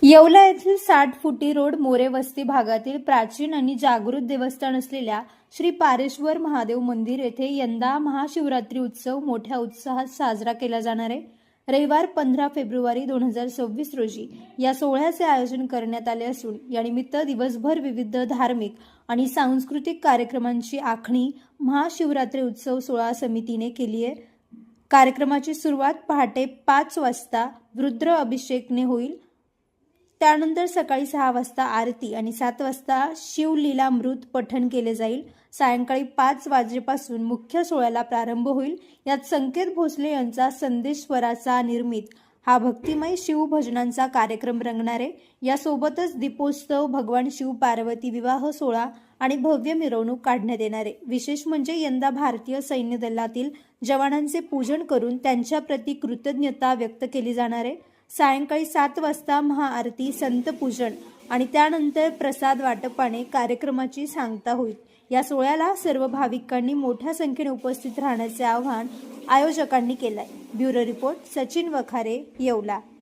येवला येथील 60 फुटी रोड मोरे वस्ती भागातील प्राचीन आणि जागृत देवस्थान असलेल्या श्री पारेश्वर महादेव मंदिर येथे यंदा महाशिवरात्री उत्सव मोठ्या उत्साहात साजरा केला जाणार आहे। रविवार 15 फेब्रुवारी 2026 रोजी या सोहळ्याचे आयोजन करण्यात आले असून या निमित्त दिवसभर विविध धार्मिक आणि सांस्कृतिक कार्यक्रमांची आखणी महाशिवरात्री उत्सव सोहळा समितीने केली आहे। कार्यक्रमाची सुरुवात पहाटे 5 वाजता रुद्र अभिषेकने होईल। त्यानंतर सकाळी 6 वाजता आरती आणि 7 वाजता शिवलीलामृत पठण केले जाईल। सायंकाळी 5 वाजेपासून मुख्य सोहळ्याला प्रारंभ होईल। यात संकेत भोसले यांचा संदेश्वराचा निर्मित हा भक्तिमय शिवभजनांचा कार्यक्रम रंगणार आहे। यासोबतच दीपोत्सव, भगवान शिव पार्वती विवाह सोहळा आणि भव्य मिरवणूक काढण्यात येणार आहे। विशेष म्हणजे यंदा भारतीय सैन्य दलातील जवानांचे पूजन करून त्यांच्याप्रती कृतज्ञता व्यक्त केली जाणार आहे। सायंकाळी 7 वाजता महाआरती, संतपूजन आणि त्यानंतर प्रसाद वाटपाने कार्यक्रमाची सांगता होईल। या सोहळ्याला सर्व भाविकांनी मोठ्या संख्येने उपस्थित राहण्याचे आवाहन आयोजकांनी केले आहे। Bureau report, Sachin Wakhare, Yeola.